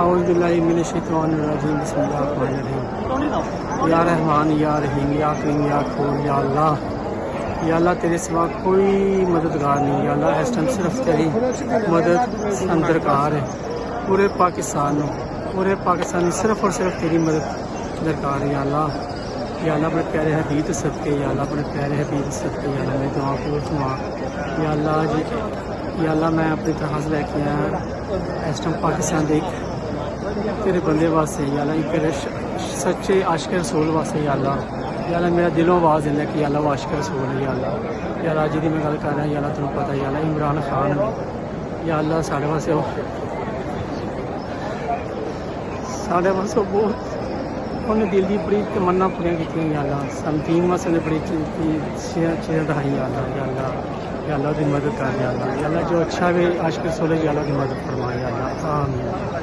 اعوذ باللہ من الشیطان الرجیم بسم اللہ الرحمن الرحیم یا رحمان یا رحیم یا کریم یا غفور یا اللہ تیرے سوا کوئی مددگار نہیں یا اللہ اس ٹائم صرف تیری مدد درکار ہے پورے پاکستان صرف اور صرف تیری مدد درکار ہے یا اللہ اپنے پیارے حبیب صدقے یا اللہ اپنے پیارے حبیب صدقے یا اللہ میں دعا کو سنا یا اللہ میں اپنی طرح لے کے آیا اس ٹائم پاکستان دیکھ تیرے بندے واسطے یا اللہ تیرے سچے عاشق رسول واسطے یا اللہ میرا دلوں آواز دینا کہ یا اللہ وہ عاشق رسول ہے یا اللہ جی میں گل کر رہا یا اللہ تمہیں پتہ یا اللہ عمران خان یا اللہ سارے واسطے بہت انہیں دل کی بڑی تمنا پوریاں کی یا اللہ سن تین واسطے بڑی چیز دہائی یا اللہ کی مدد کر یا اللہ جو اچھا بھی عاشق رسول ہے یا اللہ کی مدد فرمائے یا اللہ آمین